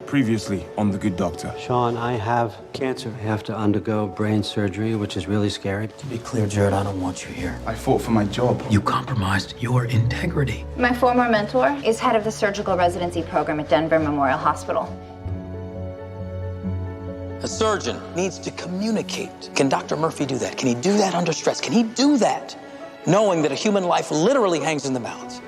Previously on The Good Doctor. Sean, I have cancer. I have to undergo brain surgery, which is really scary. To be clear, Jared, I don't want you here. I fought for my job. You compromised your integrity. My former mentor is head of the surgical residency program at Denver Memorial Hospital. A surgeon needs to communicate. Can Dr. Murphy do that? Can he do that under stress? Can he do that knowing that a human life literally hangs in the balance?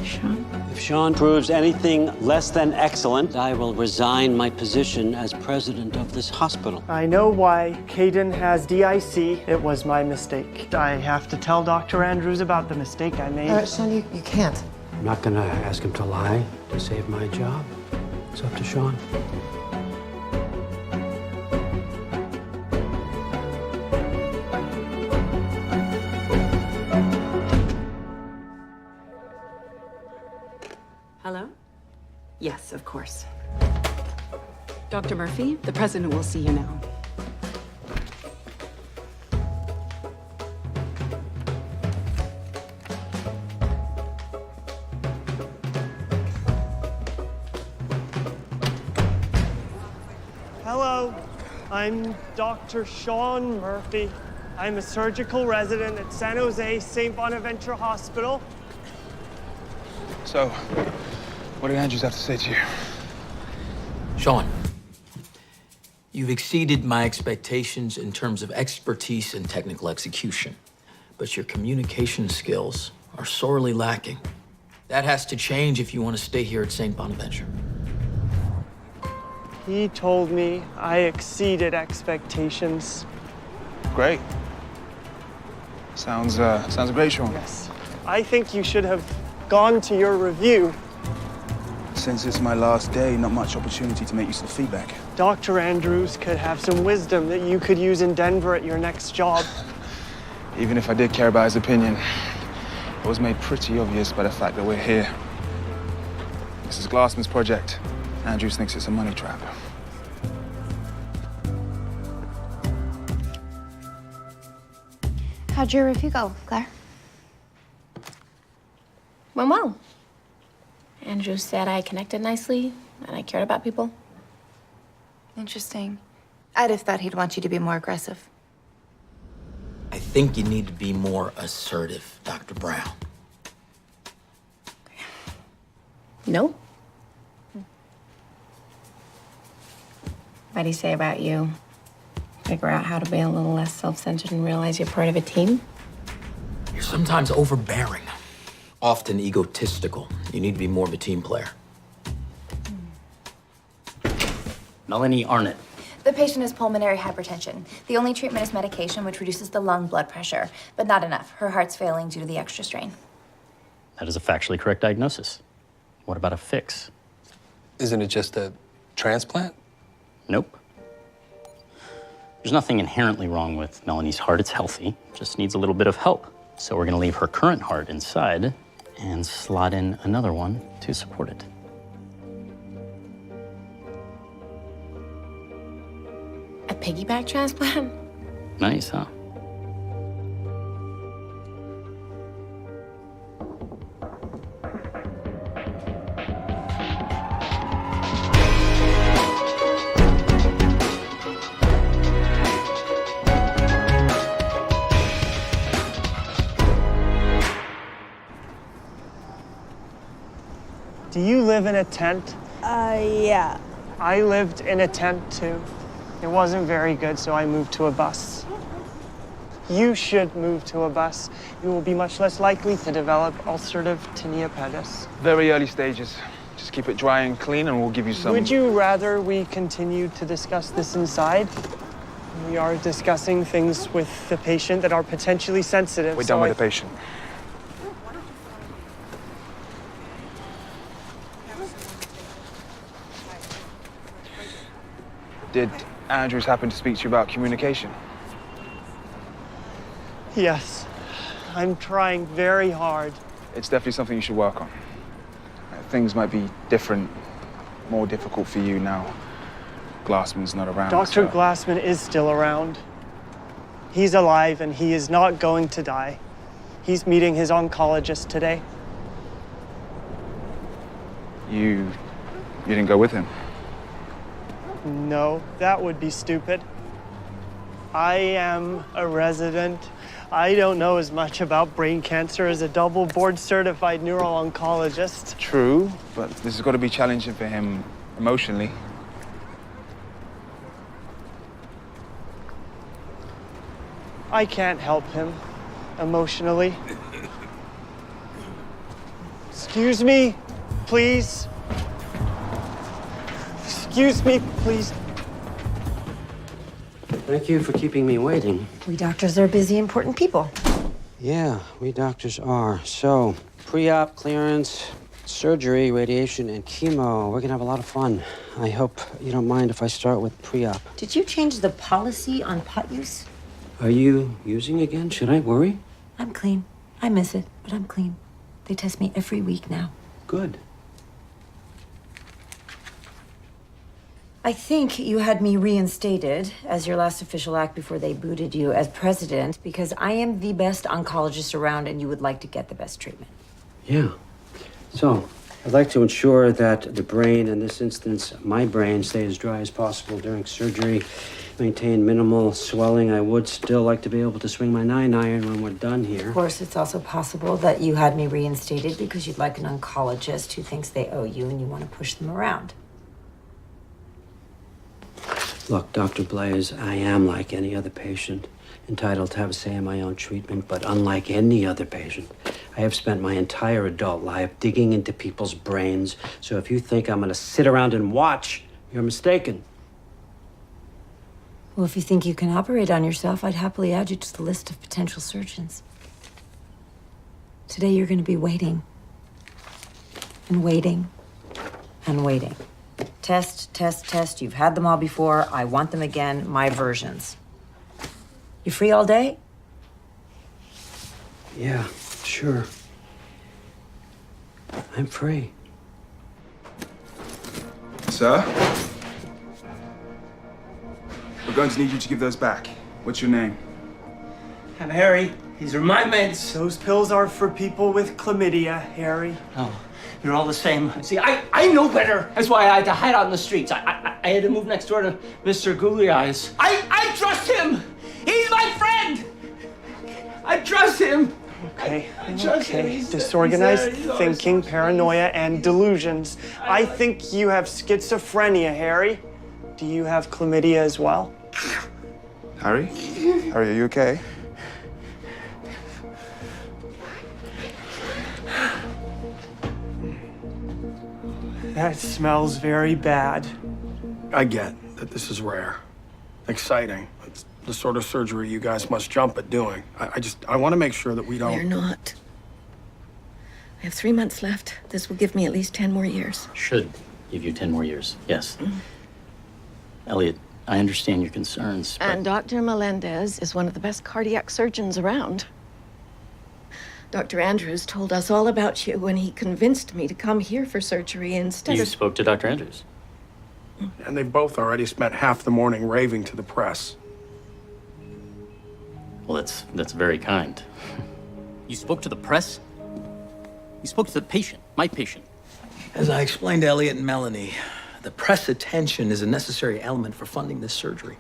Sean? If Sean proves anything less than excellent, I will resign my position as president of this hospital. I know why Caden has DIC. It was my mistake. I have to tell Dr. Andrews about the mistake I made. Sean, you can't. I'm not gonna ask him to lie to save my job. It's up to Sean. Hello? Yes, of course. Dr. Murphy, the president will see you now. Hello, I'm Dr. Sean Murphy. I'm a surgical resident at San Jose St. Bonaventure Hospital. So, what did Andrews have to say to you? Sean, you've exceeded my expectations in terms of expertise and technical execution, but your communication skills are sorely lacking. That has to change if you want to stay here at St. Bonaventure. He told me I exceeded expectations. Great. Sounds great, Sean. Yes. I think you should have gone to your review. Since it's my last day, not much opportunity to make use of feedback. Dr. Andrews could have some wisdom that you could use in Denver at your next job. Even if I did care about his opinion, it was made pretty obvious by the fact that we're here. This is Glassman's project. Andrews thinks it's a money trap. How'd your review go, Claire? Went well. Andrew said I connected nicely and I cared about people. Interesting. I'd have thought he'd want you to be more aggressive. I think you need to be more assertive, Dr. Brown. No? What'd he say about you? Figure out how to be a little less self-centered and realize you're part of a team? You're sometimes overbearing, often egotistical. You need to be more of a team player. Melanie Arnott. The patient has pulmonary hypertension. The only treatment is medication, which reduces the lung blood pressure, but not enough. Her heart's failing due to the extra strain. That is a factually correct diagnosis. What about a fix? Isn't it just a transplant? Nope. There's nothing inherently wrong with Melanie's heart. It's healthy, just needs a little bit of help. So we're gonna leave her current heart inside and slot in another one to support it. A piggyback transplant? Nice, huh? Do you live in a tent? Yeah. I lived in a tent too. It wasn't very good, so I moved to a bus. You should move to a bus. You will be much less likely to develop ulcerative tinea pedis. Very early stages. Just keep it dry and clean and we'll give you some... Would you rather we continue to discuss this inside? We are discussing things with the patient that are potentially sensitive. We're done with the patient. Did Andrews happen to speak to you about communication? Yes. I'm trying very hard. It's definitely something you should work on. Things might be different, more difficult for you now. Glassman's not around. Dr. so- Glassman is still around. He's alive and he is not going to die. He's meeting his oncologist today. You didn't go with him? No, that would be stupid. I am a resident. I don't know as much about brain cancer as a double board-certified neuro-oncologist. True, but this has got to be challenging for him emotionally. I can't help him emotionally. Excuse me, please. Excuse me, please. Thank you for keeping me waiting. We doctors are busy, important people. Yeah, we doctors are. So, pre-op clearance, surgery, radiation, and chemo. We're gonna have a lot of fun. I hope you don't mind if I start with pre-op. Did you change the policy on pot use? Are you using again? Should I worry? I'm clean. I miss it, but I'm clean. They test me every week now. Good. I think you had me reinstated as your last official act before they booted you as president because I am the best oncologist around and you would like to get the best treatment. Yeah. So, I'd like to ensure that the brain, in this instance, my brain, stay as dry as possible during surgery, maintain minimal swelling. I would still like to be able to swing my 9-iron when we're done here. Of course, it's also possible that you had me reinstated because you'd like an oncologist who thinks they owe you and you want to push them around. Look, Dr. Blaze, I am like any other patient, entitled to have a say in my own treatment, but unlike any other patient, I have spent my entire adult life digging into people's brains. So if you think I'm gonna sit around and watch, you're mistaken. Well, if you think you can operate on yourself, I'd happily add you to the list of potential surgeons. Today, you're going to be waiting. And waiting. And waiting. Test, test, test. You've had them all before. I want them again. My versions. You free all day? Yeah, sure. I'm free. Sir? We're going to need you to give those back. What's your name? I'm Harry. These are my meds. Those pills are for people with chlamydia, Harry. Oh, you're all the same. See, I know better. That's why I had to hide out in the streets. I had to move next door to Mr. Googly Eyes. I trust him. He's my friend. I trust him. Okay, I trust him. Disorganized he's thinking, paranoia, and delusions. I think you have schizophrenia, Harry. Do you have chlamydia as well? Harry? Harry, are you okay? That smells very bad. I get that this is rare, exciting. It's the sort of surgery you guys must jump at doing. I want to make sure that we don't... We're not. I have 3 months left. This will give me at least 10 more years. Should give you 10 more years, yes. Elliot, I understand your concerns, but... And Dr. Melendez is one of the best cardiac surgeons around. Dr. Andrews told us all about you when he convinced me to come here for surgery instead You of... spoke to Dr. Andrews? And they've both already spent half the morning raving to the press. Well, that's very kind. You spoke to the press? You spoke to the patient, my patient. As I explained to Elliot and Melanie, the press attention is a necessary element for funding this surgery.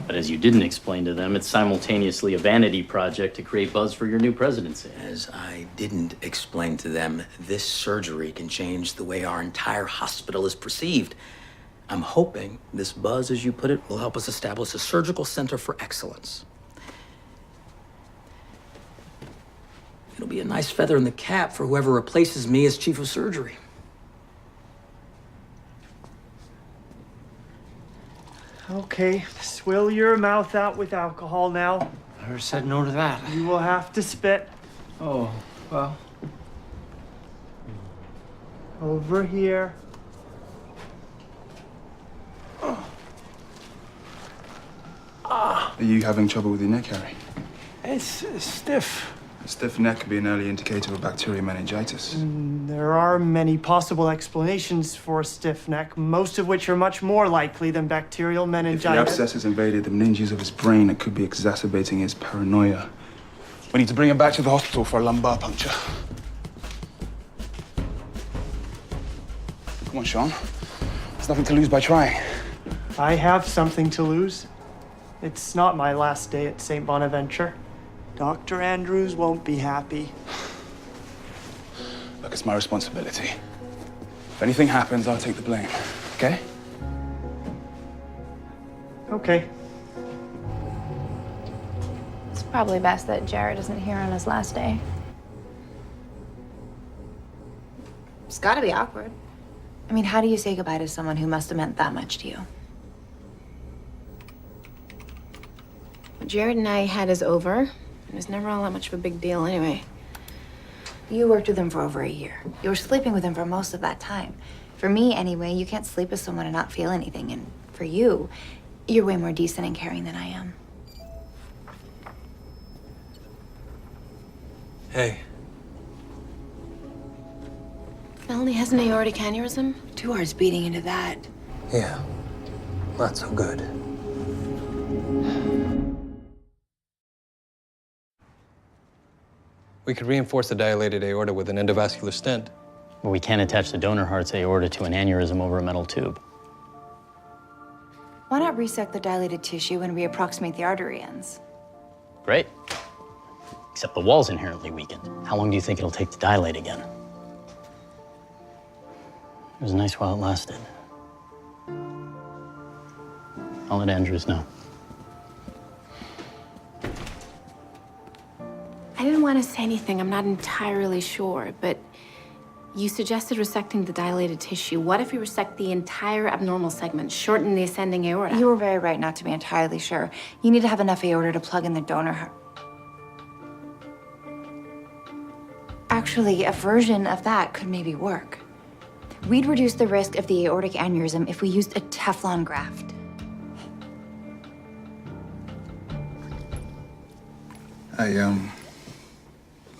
But as you didn't explain to them, it's simultaneously a vanity project to create buzz for your new presidency. As I didn't explain to them, this surgery can change the way our entire hospital is perceived. I'm hoping this buzz, as you put it, will help us establish a surgical center for excellence. It'll be a nice feather in the cap for whoever replaces me as chief of surgery. Okay, swill your mouth out with alcohol now. I never said no to that. You will have to spit. Oh, well. Over here. Are you having trouble with your neck, Harry? It's stiff. A stiff neck could be an early indicator of bacterial meningitis. There are many possible explanations for a stiff neck, most of which are much more likely than bacterial If meningitis. the abscess has invaded the meninges of his brain, it could be exacerbating his paranoia. We need to bring him back to the hospital for a lumbar puncture. Come on, Sean. There's nothing to lose by trying. I have something to lose. It's not my last day at St. Bonaventure. Dr. Andrews won't be happy. Look, it's my responsibility. If anything happens, I'll take the blame, okay? Okay. It's probably best that Jared isn't here on his last day. It's gotta be awkward. I mean, how do you say goodbye to someone who must have meant that much to you? What Jared and I had is over. It was never all that much of a big deal anyway. You worked with him for over a year. You were sleeping with him for most of that time. For me, anyway, you can't sleep with someone and not feel anything. And for you, you're way more decent and caring than I am. Hey. Melanie has an aortic aneurysm. 2 hours beating into that. Yeah. Not so good. We could reinforce the dilated aorta with an endovascular stent. But we can't attach the donor heart's aorta to an aneurysm over a metal tube. Why not resect the dilated tissue and reapproximate the artery ends? Great. Except the wall's inherently weakened. How long do you think it'll take to dilate again? It was nice while it lasted. I'll let Andrews know. I didn't want to say anything. I'm not entirely sure, but you suggested resecting the dilated tissue. What if we resect the entire abnormal segment, shorten the ascending aorta? You were very right not to be entirely sure. You need to have enough aorta to plug in the donor heart. Actually, a version of that could maybe work. We'd reduce the risk of the aortic aneurysm if we used a Teflon graft. I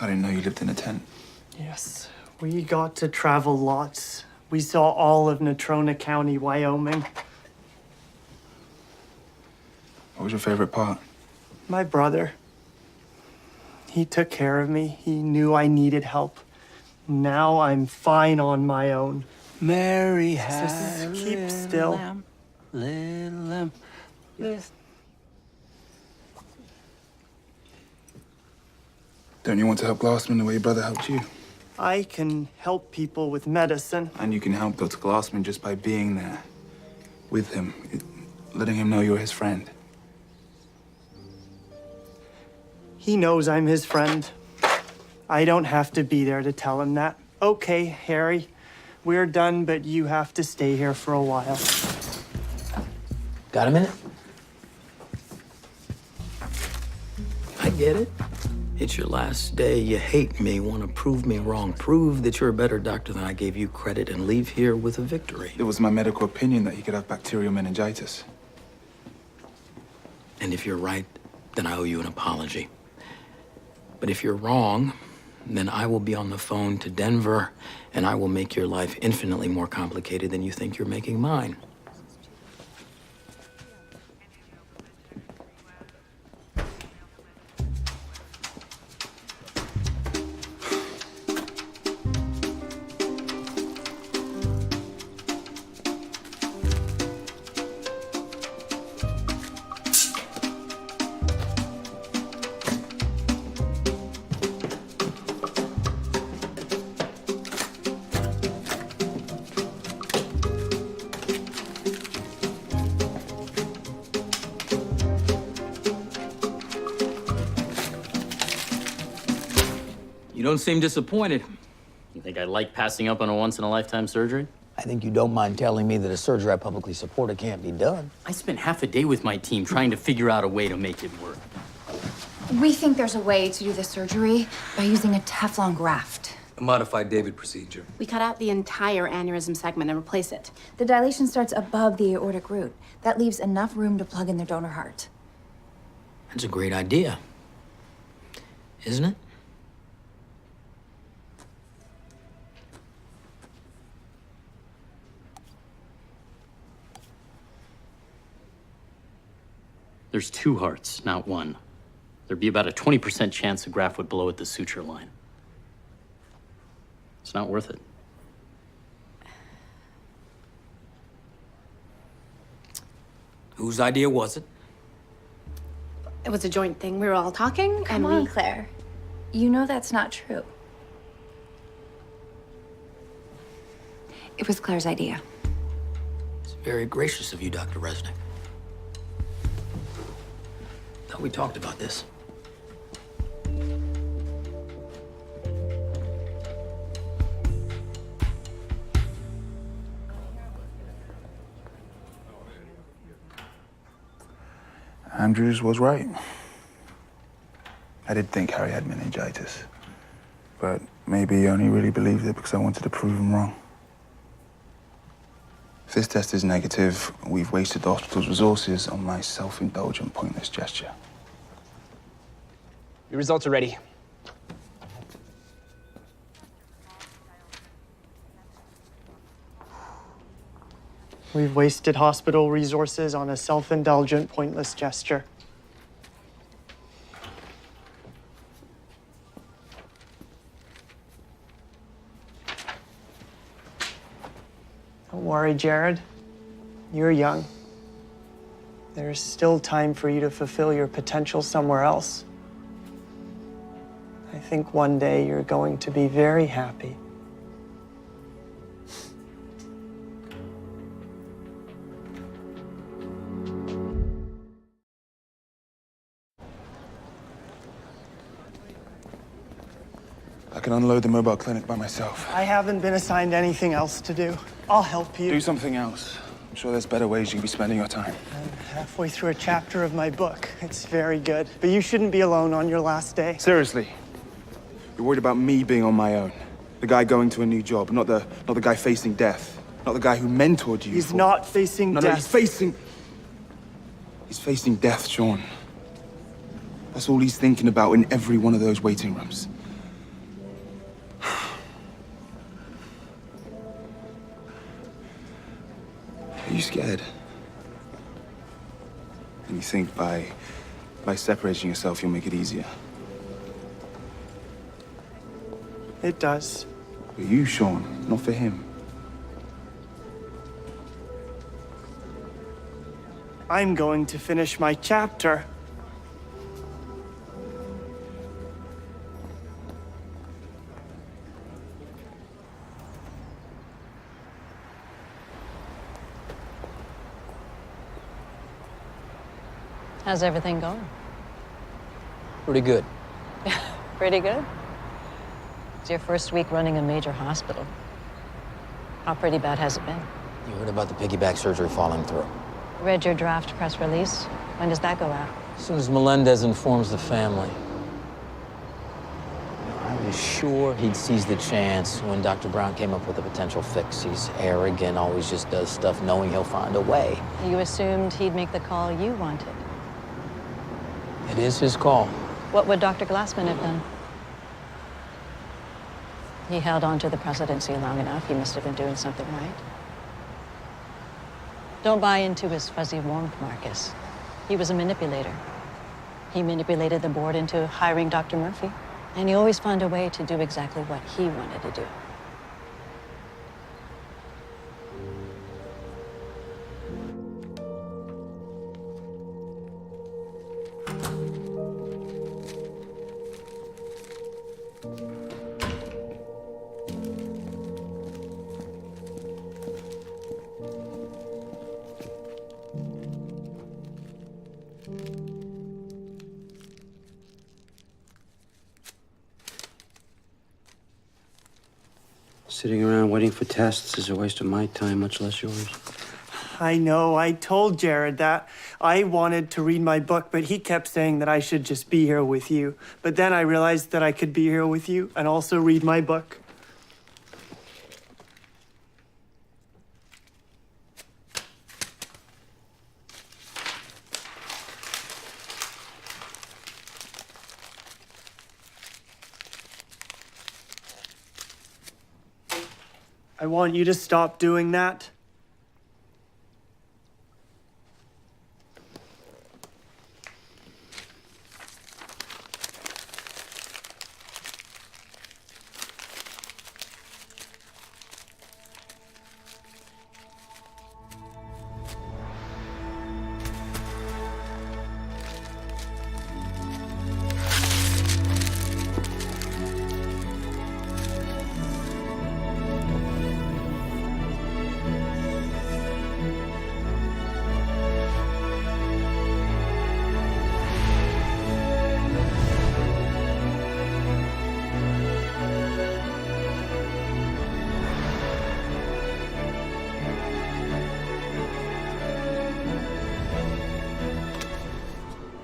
didn't know you lived in a tent. Yes, we got to travel lots. We saw all of Natrona County, Wyoming. What was your favorite part? My brother. He took care of me. He knew I needed help. Now I'm fine on my own. Mary Just keep still. Little lamb. Don't you want to help Glassman the way your brother helped you? I can help people with medicine. And you can help Dr. Glassman just by being there with him, letting him know you're his friend. He knows I'm his friend. I don't have to be there to tell him that. Okay, Harry, we're done, but you have to stay here for a while. Got a minute? I get it. It's your last day. You hate me, want to prove me wrong. Prove that you're a better doctor than I gave you credit and leave here with a victory. It was my medical opinion that he could have bacterial meningitis. And if you're right, then I owe you an apology. But if you're wrong, then I will be on the phone to Denver, and I will make your life infinitely more complicated than you think you're making mine. You don't seem disappointed. You think I like passing up on a once-in-a-lifetime surgery? I think you don't mind telling me that a surgery I publicly supported can't be done. I spent half a day with my team trying to figure out a way to make it work. We think there's a way to do this surgery by using a Teflon graft. A modified David procedure. We cut out the entire aneurysm segment and replace it. The dilation starts above the aortic root. That leaves enough room to plug in their donor heart. That's a great idea, isn't it? There's 2 hearts, not 1. There'd be about a 20% chance the graft would blow at the suture line. It's not worth it. Whose idea was it? It was a joint thing. We were all talking, Come and on, Claire. You know that's not true. It was Claire's idea. It's very gracious of you, Dr. Resnick. Thought we talked about this. Andrews was right. I did think Harry had meningitis. But maybe he only really believed it because I wanted to prove him wrong. If this test is negative, we've wasted the hospital's resources on my self-indulgent, pointless gesture. Your results are ready. We've wasted hospital resources on a self-indulgent, pointless gesture. Don't worry, Jared. You're young. There's still time for you to fulfill your potential somewhere else. I think one day you're going to be very happy. I can unload the mobile clinic by myself. I haven't been assigned anything else to do. I'll help you. Do something else. I'm sure there's better ways you can be spending your time. I'm halfway through a chapter of my book. It's very good. But you shouldn't be alone on your last day. Seriously. You're worried about me being on my own. The guy going to a new job, not the guy facing death. Not the guy who mentored you. He's not facing death. No, he's facing death, Sean. That's all he's thinking about in every one of those waiting rooms. Are you scared? And you think by separating yourself, you'll make it easier? It does. For you, Sean, not for him. I'm going to finish my chapter. How's everything going? Pretty good. Pretty good. It's your first week running a major hospital. How pretty bad has it been? You heard about the piggyback surgery falling through. Read your draft press release. When does that go out? As soon as Melendez informs the family. I was sure he'd seize the chance when Dr. Brown came up with a potential fix. He's arrogant, always just does stuff knowing he'll find a way. You assumed he'd make the call you wanted. It is his call. What would Dr. Glassman have done? He held on to the presidency long enough. He must have been doing something right. Don't buy into his fuzzy warmth, Marcus. He was a manipulator. He manipulated the board into hiring Dr. Murphy. And he always found a way to do exactly what he wanted to do. Sitting around waiting for tests is a waste of my time, much less yours. I know, I told Jared that. I wanted to read my book, but he kept saying that I should just be here with you. But then I realized that I could be here with you and also read my book. I want you to stop doing that.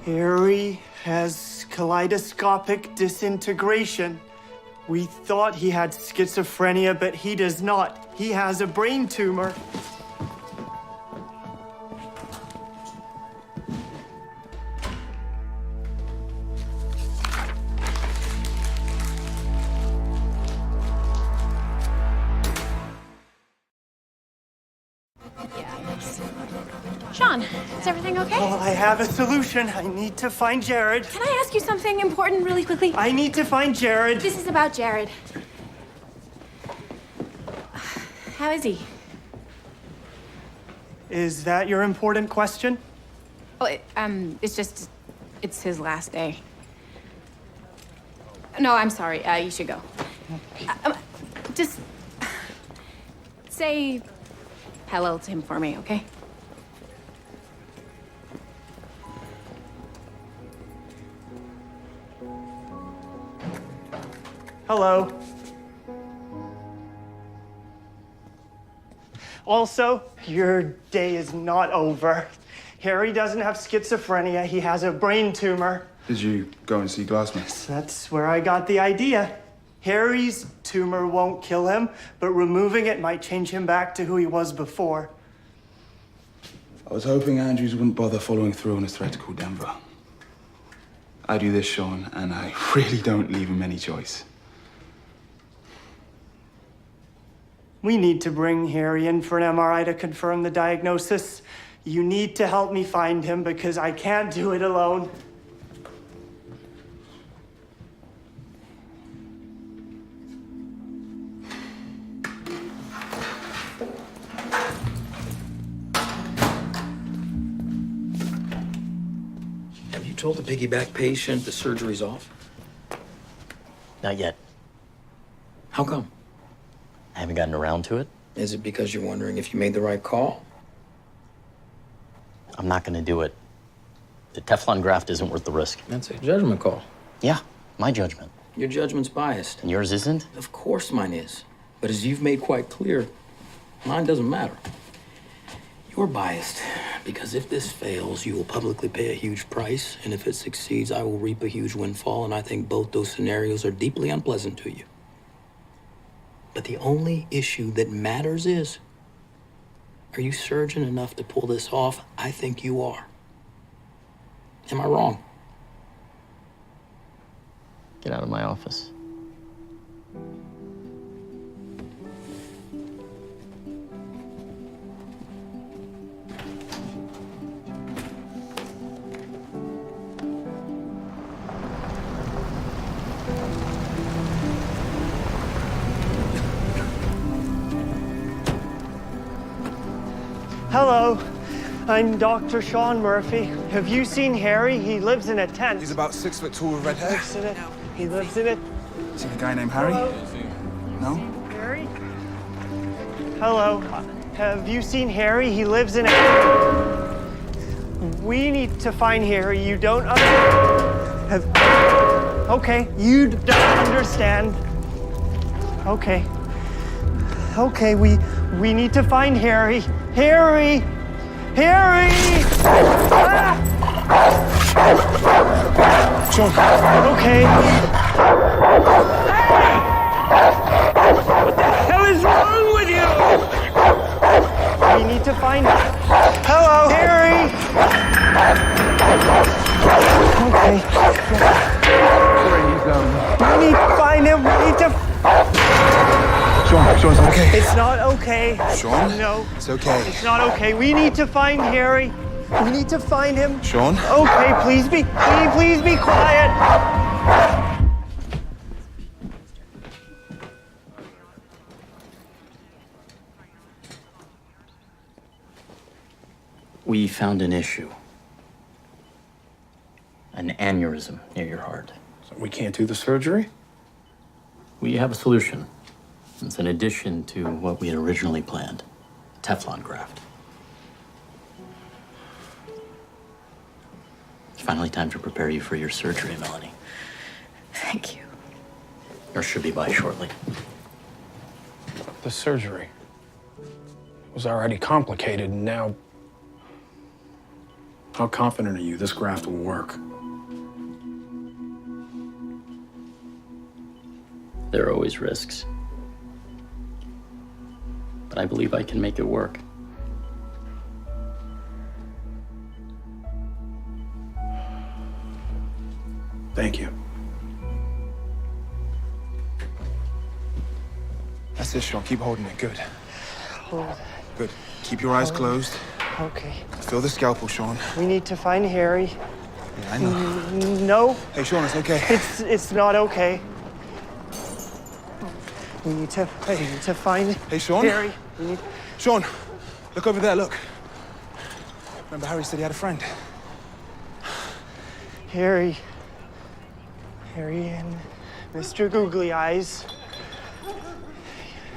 Harry has kaleidoscopic disintegration. We thought he had schizophrenia, but he does not. He has a brain tumor. Sean, is everything okay? Well, I have a solution. I need to find Jared. Can I ask you something important really quickly? I need to find Jared. This is about Jared. How is he? Is that your important question? Oh, it's his last day. No, I'm sorry. You should go. Just say hello to him for me, okay? Hello. Also, your day is not over. Harry doesn't have schizophrenia. He has a brain tumor. Did you go and see Glassman? That's where I got the idea. Harry's tumor won't kill him, but removing it might change him back to who he was before. I was hoping Andrews wouldn't bother following through on his threat to call Denver. I do this, Sean, and I really don't leave him any choice. We need to bring Harry in for an MRI to confirm the diagnosis. You need to help me find him because I can't do it alone. Have you told the piggyback patient the surgery's off? Not yet. How come? I haven't gotten around to it. Is it because you're wondering if you made the right call? I'm not gonna do it. The Teflon graft isn't worth the risk. That's a judgment call. Yeah, my judgment. Your judgment's biased. And yours isn't? Of course mine is. But as you've made quite clear, mine doesn't matter. You're biased because if this fails, you will publicly pay a huge price, and if it succeeds, I will reap a huge windfall, and I think both those scenarios are deeply unpleasant to you. But the only issue that matters is, are you surgeon enough to pull this off? I think you are. Am I wrong? Get out of my office. Hello, I'm Dr. Sean Murphy. Have you seen Harry? He lives in a tent. He's about 6 foot tall with red hair. He lives in it. Seen a guy named Harry? No? Harry? Hello. Have you seen Harry? He lives in a... We need to find Harry. You don't Okay, you don't understand. Okay. Okay, we need to find Harry. Harry! Harry! Ah! Sean. Okay. What the hell is wrong with you? We need to find him. Hello, Harry! Okay. We need to find him. We need to... Sean, it's okay. It's not okay. Sean? No. It's okay. It's not okay. We need to find Harry. We need to find him. Sean? Okay, please be quiet. We found an issue. An aneurysm near your heart. So we can't do the surgery? We have a solution. It's an addition to what we had originally planned. Teflon graft. It's finally time to prepare you for your surgery, Melanie. Thank you. Nurse should be by shortly. The surgery was already complicated, and now How confident are you this graft will work? There are always risks. But I believe I can make it work. Thank you. That's it, Sean. Keep holding it. Good. Hold. Good. Keep your eyes closed. Okay. Feel the scalpel, Sean. We need to find Harry. Yeah, I know. No. Hey, Sean, it's okay. It's not okay. We need to find Hey, Sean? Harry. We need... Sean, look over there, look. Remember Harry said he had a friend? Harry. Harry and Mr. Googly Eyes.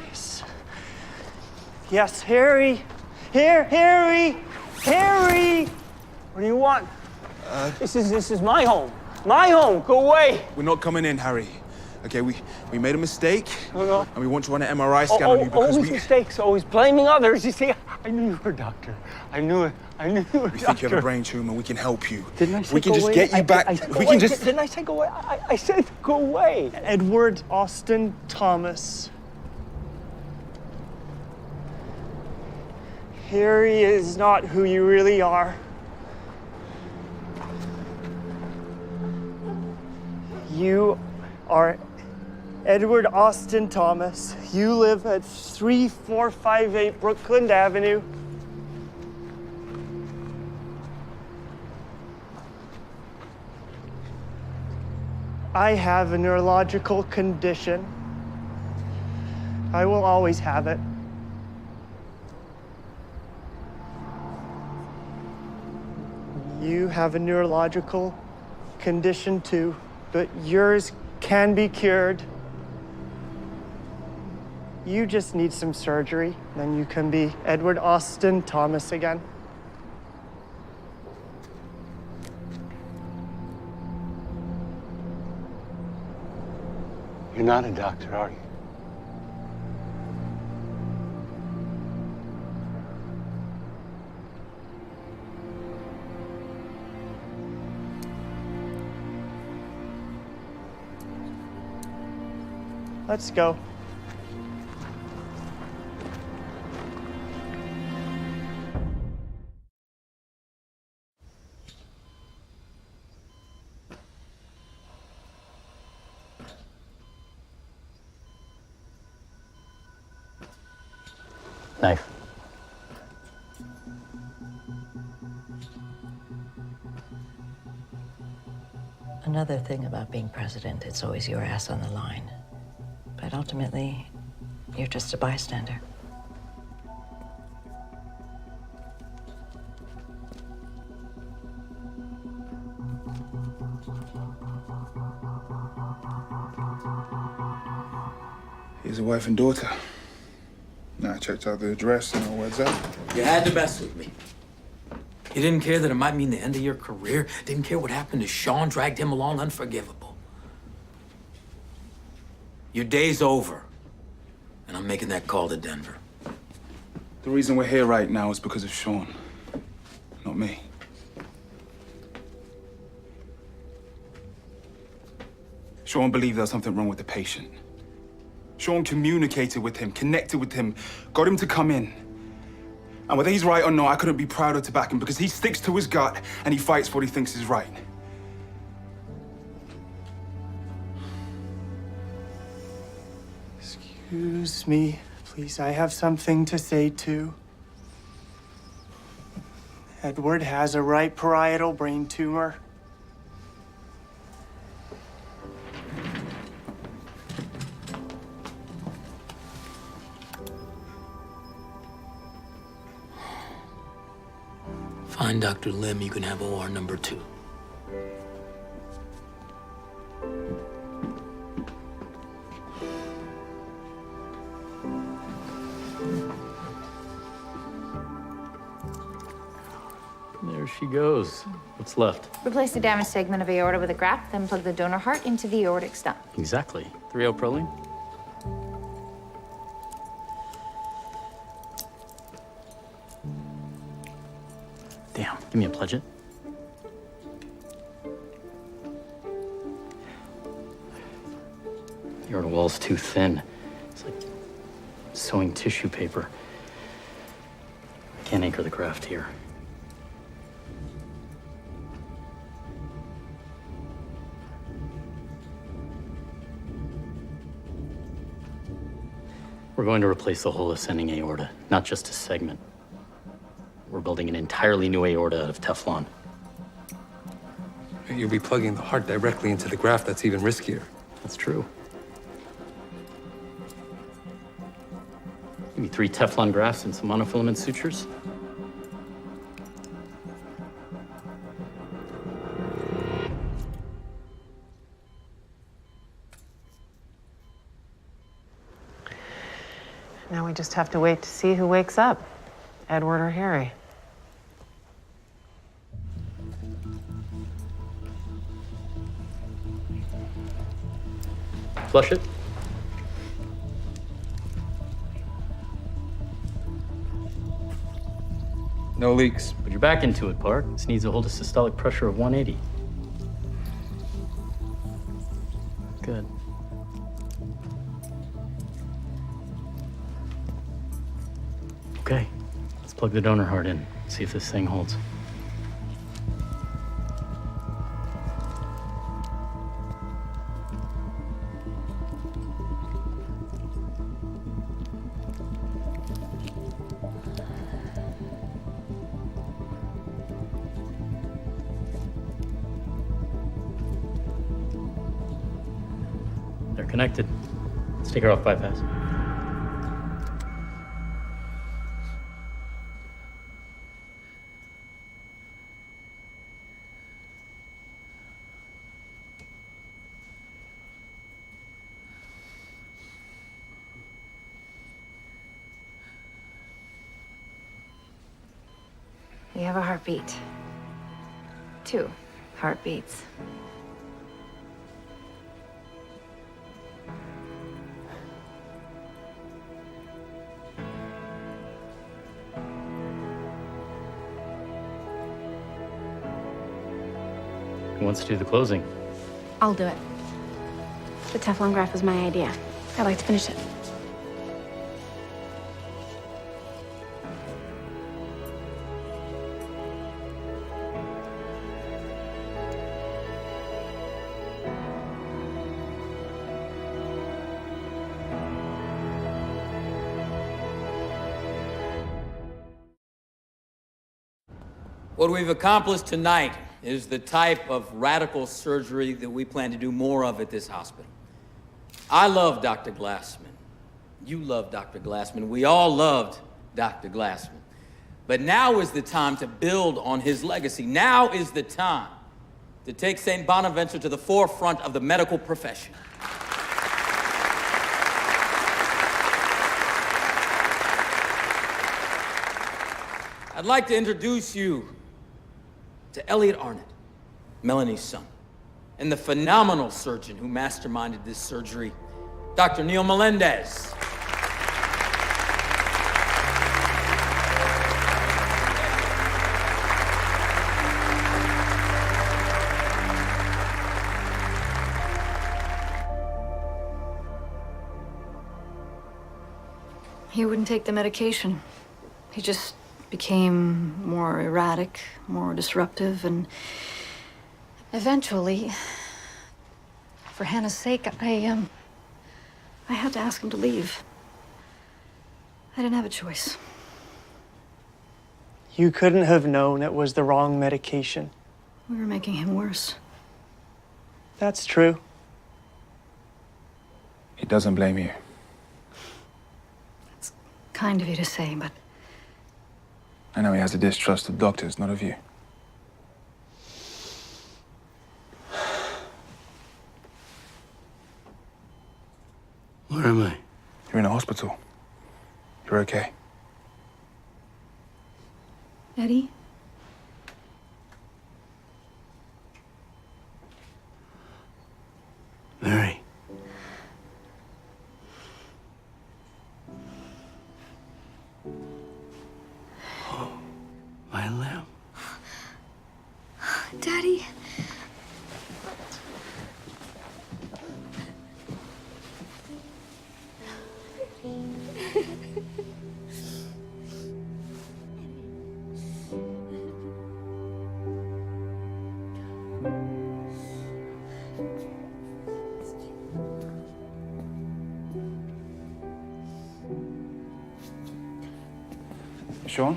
Yes. Yes, Harry. Here, Harry. Harry. What do you want? This is my home. My home. Go away. We're not coming in, Harry. Okay, we made a mistake, no. and we want to run an MRI scan on you because always mistakes, always blaming others. You see, I knew you were a doctor. I knew it. I knew you were a doctor. We think you have a brain tumor. We can help you. Didn't I say we can go just away? get you back. We can just. Didn't I say go away? I said go away. Edward Austin Thomas. Harry is not who you really are. You are Edward Austin Thomas. You live at 3458 Brookland Avenue. I have a neurological condition. I will always have it. You have a neurological condition too, but yours can be cured. You just need some surgery, then you can be Edward Austin Thomas again. You're not a doctor, are you? Let's go. Knife. Another thing about being president, it's always your ass on the line. But ultimately, you're just a bystander. Here's a wife and daughter. Now I checked out the address and all where's up. You had to mess with me. You didn't care that it might mean the end of your career. Didn't care what happened to Sean, dragged him along, unforgivable. Your day's over, and I'm making that call to Denver. The reason we're here right now is because of Sean, not me. Sean believed there was something wrong with the patient. Sean communicated with him, connected with him, got him to come in. And whether he's right or not, I couldn't be prouder to back him because he sticks to his gut and he fights for what he thinks is right. Excuse me, please. I have something to say too. Edward has a right parietal brain tumor. Find Dr. Lim, you can have OR number 2. There she goes. What's left? Replace the damaged segment of aorta with a graft, then plug the donor heart into the aortic stump. Exactly. 3-O-proline? Damn, give me a pledge it. The aorta wall's too thin. It's like sewing tissue paper. I can't anchor the graft here. We're going to replace the whole ascending aorta, not just a segment. We're building an entirely new aorta out of Teflon. You'll be plugging the heart directly into the graft. That's even riskier. That's true. Give me 3 Teflon grafts and some monofilament sutures. Now we just have to wait to see who wakes up, Edward or Harry. Flush it. No leaks. Put your back into it, Park. This needs to hold a systolic pressure of 180. Good. Okay, let's plug the donor heart in, see if this thing holds. They're connected. Let's take her off bypass. You have a heartbeat. 2 heartbeats. Who wants to do the closing? I'll do it. The Teflon graft was my idea. I'd like to finish it. What we've accomplished tonight is the type of radical surgery that we plan to do more of at this hospital. I love Dr. Glassman. You love Dr. Glassman. We all loved Dr. Glassman. But now is the time to build on his legacy. Now is the time to take St. Bonaventure to the forefront of the medical profession. I'd like to introduce you to Elliot Arnott, Melanie's son, and the phenomenal surgeon who masterminded this surgery, Dr. Neil Melendez. He wouldn't take the medication. He just became more erratic, more disruptive, and eventually, for Hannah's sake, I had to ask him to leave. I didn't have a choice. You couldn't have known it was the wrong medication. We were making him worse. That's true. He doesn't blame you. Kind of you to say, but I know he has a distrust of doctors, not of you. Where am I? You're in a hospital. You're okay. Eddie? Mary. Oh, my lamb. Daddy? Sean?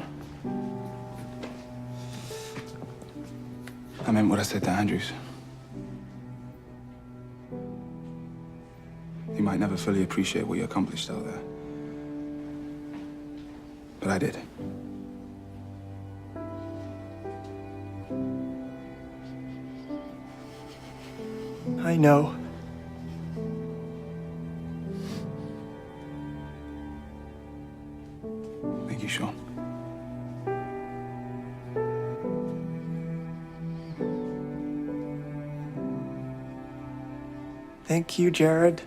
I meant what I said to Andrews. You might never fully appreciate what you accomplished out there. But I did. I know. Thank you, Sean. Thank you, Jared.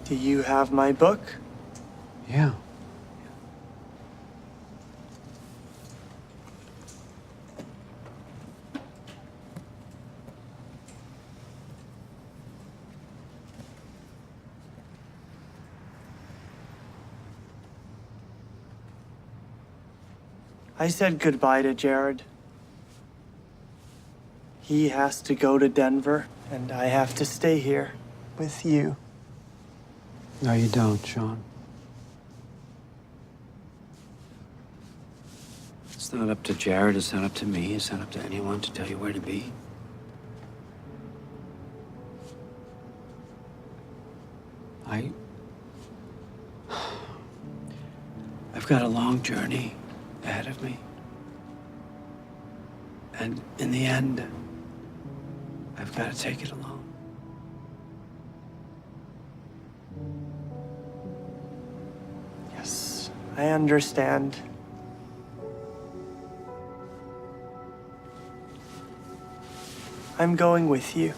Do you have my book? Yeah. I said goodbye to Jared. He has to go to Denver, and I have to stay here with you. No, you don't, Sean. It's not up to Jared, it's not up to me, it's not up to anyone to tell you where to be. I've got a long journey ahead of me. And in the end, I've got to take it alone. Yes, I understand. I'm going with you.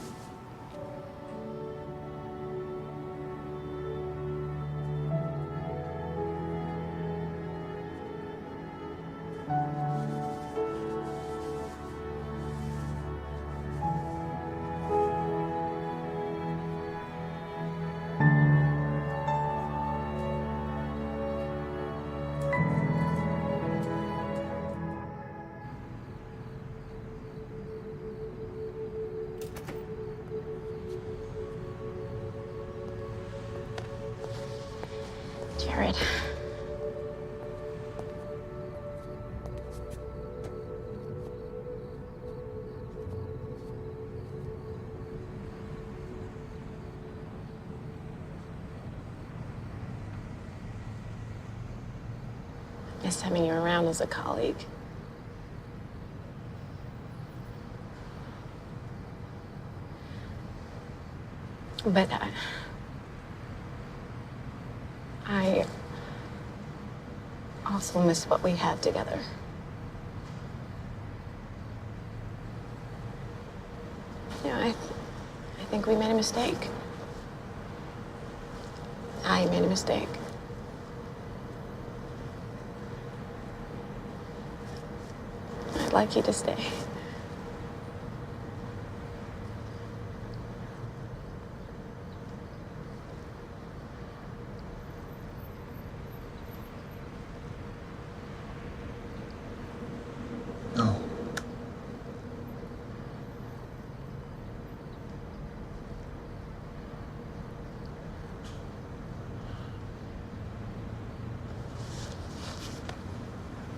Jared. I miss having you around as a colleague. But I also miss what we had together. Yeah, I think we made a mistake. I made a mistake. I'd like you to stay. No.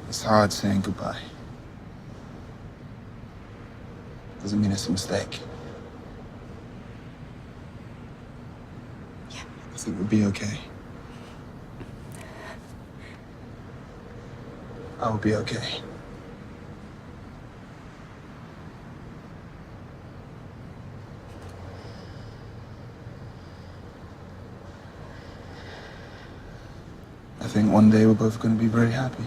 It's hard saying goodbye. Doesn't mean it's a mistake. Yeah. I think we'll be okay. I will be okay. I think one day we're both going to be very happy.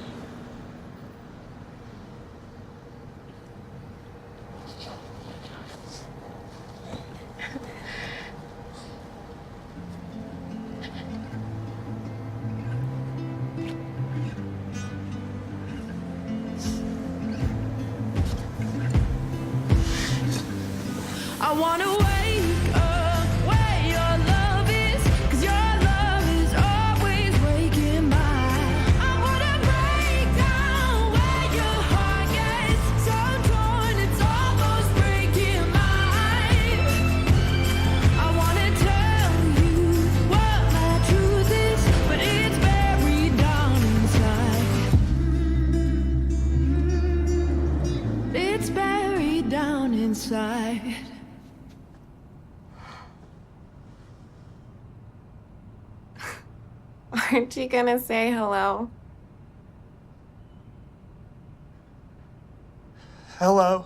I wanna wake up where your love is, 'cause your love is always waking mine. I wanna break down where your heart gets so torn, it's almost breaking mine. I wanna tell you what my truth is, but it's buried down inside. It's buried down inside. Aren't you gonna say hello? Hello.